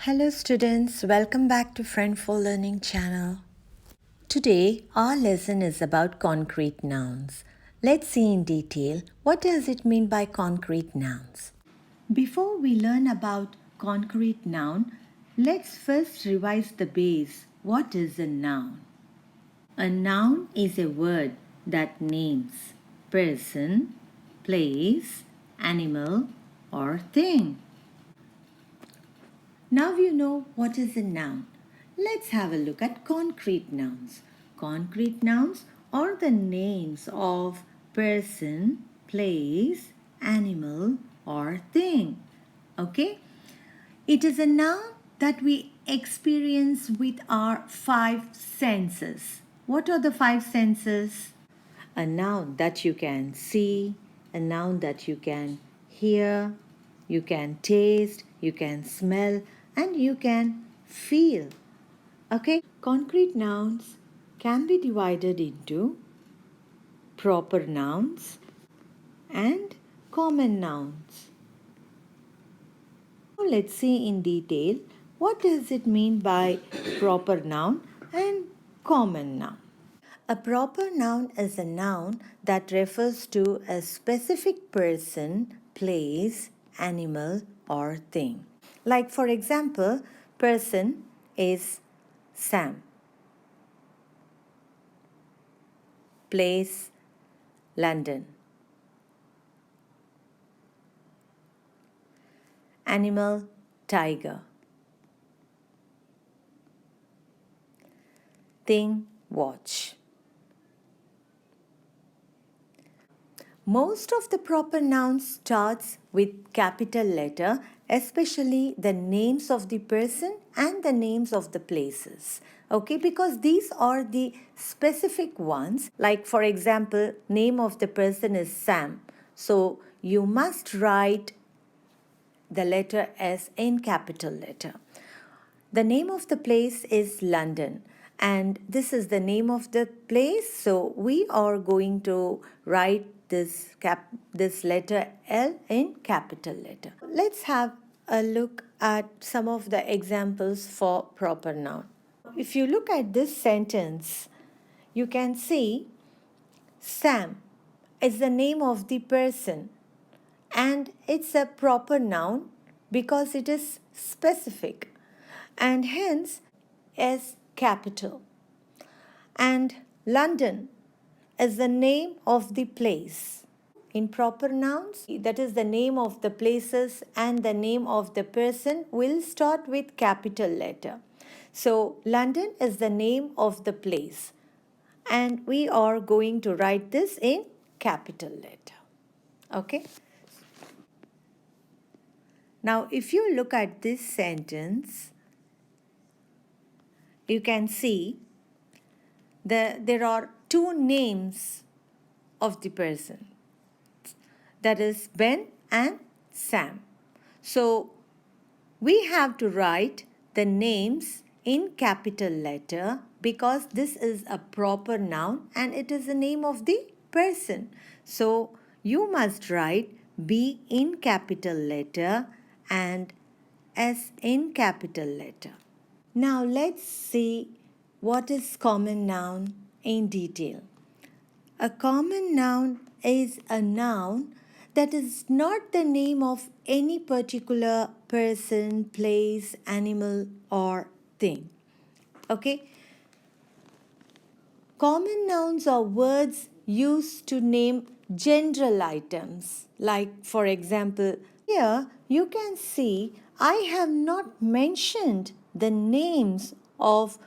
Hello students, welcome back to Friendful Learning channel. Today our lesson is about concrete nouns. Let's see in detail what does it mean by concrete nouns. Before we learn about concrete noun, let's first revise the base. What is a noun? A noun is a word that names person, place, animal or thing. Now you know what is a noun. Let's have a look at concrete nouns. Concrete nouns are the names of person, place, animal or thing. Okay? It is a noun that we experience with our five senses. What are the five senses? A noun that you can see, a noun that you can hear, you can taste, you can smell, and you can feel. Okay, concrete nouns can be divided into proper nouns and common nouns. Now let's see in detail what does it mean by proper noun and common noun. A proper noun is a noun that refers to a specific person, place, animal, or thing. Like, for example, person is Sam. Place, London. Animal, tiger. Thing, watch. Most of the proper nouns starts with capital letter, especially the names of the person and the names of the places. Okay, because these are the specific ones. Like, for example, name of the person is Sam. So you must write the letter S in capital letter. The name of the place is London, and this is the name of the place, so we are going to write this letter L in capital letter. Let's have a look at some of the examples for proper noun. If you look at this sentence, you can see Sam is the name of the person, and it's a proper noun because it is specific and hence is capital. And London is the name of the place. In proper nouns, that is the name of the places and the name of the person will start with capital letter. So London is the name of the place, and we are going to write this in capital letter. Okay? Now, if you look at this sentence, you can see there are two names of the person. That is Ben and Sam. So, we have to write the names in capital letter because this is a proper noun and it is the name of the person. So, you must write B in capital letter and S in capital letter. Now let's see what is common noun in detail. A common noun is a noun that is not the name of any particular person, place, animal, or thing. Okay? Common nouns are words used to name general items. Like, for example, here you can see I have not mentioned the names of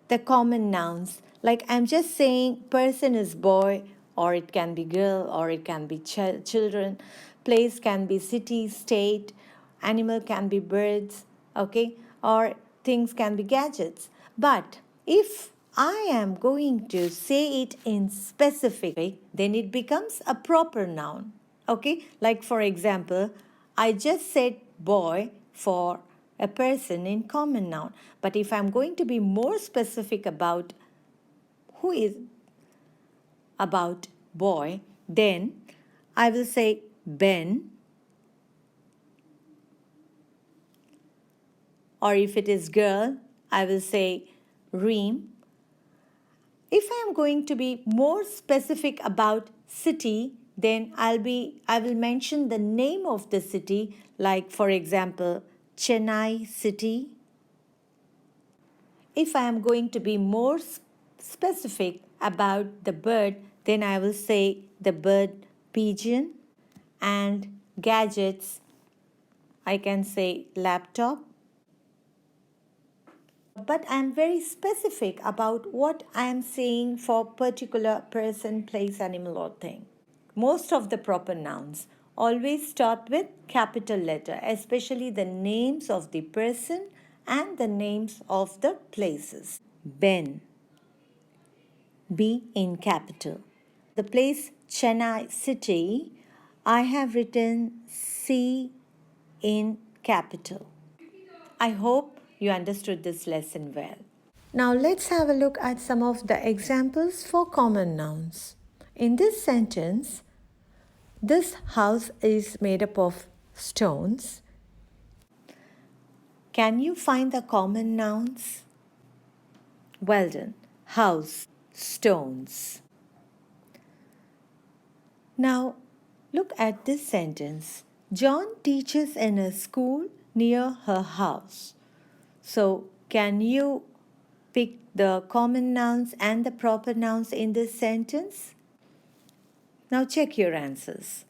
the common nouns. Like, I'm just saying person is boy, or it can be girl, or it can be children. Place can be city, state. Animal can be birds, okay? Or things can be gadgets. But if I am going to say it in specific, then it becomes a proper noun, okay? Like, for example, I just said boy for a person in common noun. But if I'm going to be more specific about who is about boy, then I will say Ben or if it is girl, I will say Reem. If I am going to be more specific about city, then I will mention the name of the city, like for example, Chennai city. If I am going to be more specific about the bird, then I will say the bird pigeon. And gadgets, I can say laptop. But I am very specific about what I am saying for particular person, place, animal, or thing. Most of the proper nouns always start with capital letter, especially the names of the person and the names of the places. Ben, B in capital. The place Chennai city, I have written C in capital. I hope you understood this lesson well. Now let's have a look at some of the examples for common nouns. In this sentence, this house is made up of stones. Can you find the common nouns? Well done. House, stones. Now look at this sentence. John teaches in a school near her house. So can you pick the common nouns and the proper nouns in this sentence? Now check your answers.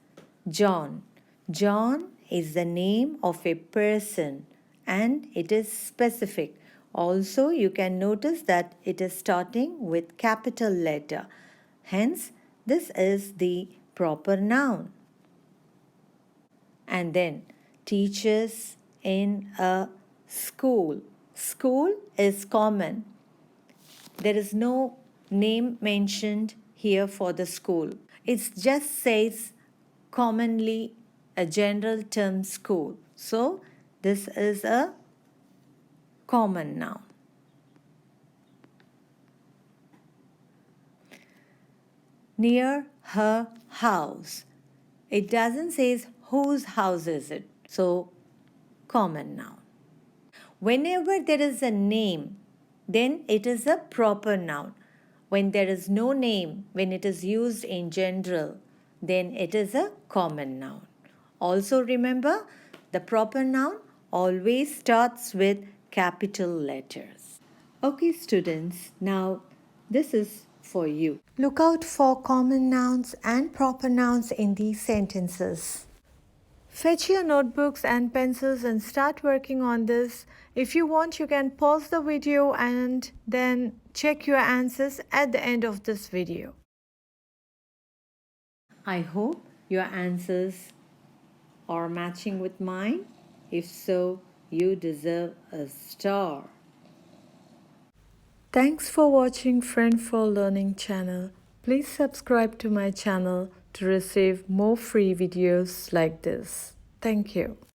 John. John is the name of a person and it is specific. Also, you can notice that it is starting with capital letter. Hence, this is the proper noun. And then, teachers in a school. School is common. There is no name mentioned here for the school. It just says commonly a general term school. So this is a common noun. Near her house. It doesn't say whose house is it. So common noun. Whenever there is a name, then it is a proper noun. When there is no name, when it is used in general, then it is a common noun. Also remember, the proper noun always starts with capital letters. Okay, students, now this is for you. Look out for common nouns and proper nouns in these sentences. Fetch your notebooks and pencils and start working on this. If you want, you can pause the video and then check your answers at the end of this video. I hope your answers are matching with mine. If so, you deserve a star. Thanks for watching Friend for Learning channel. Please subscribe to my channel to receive more free videos like this. Thank you.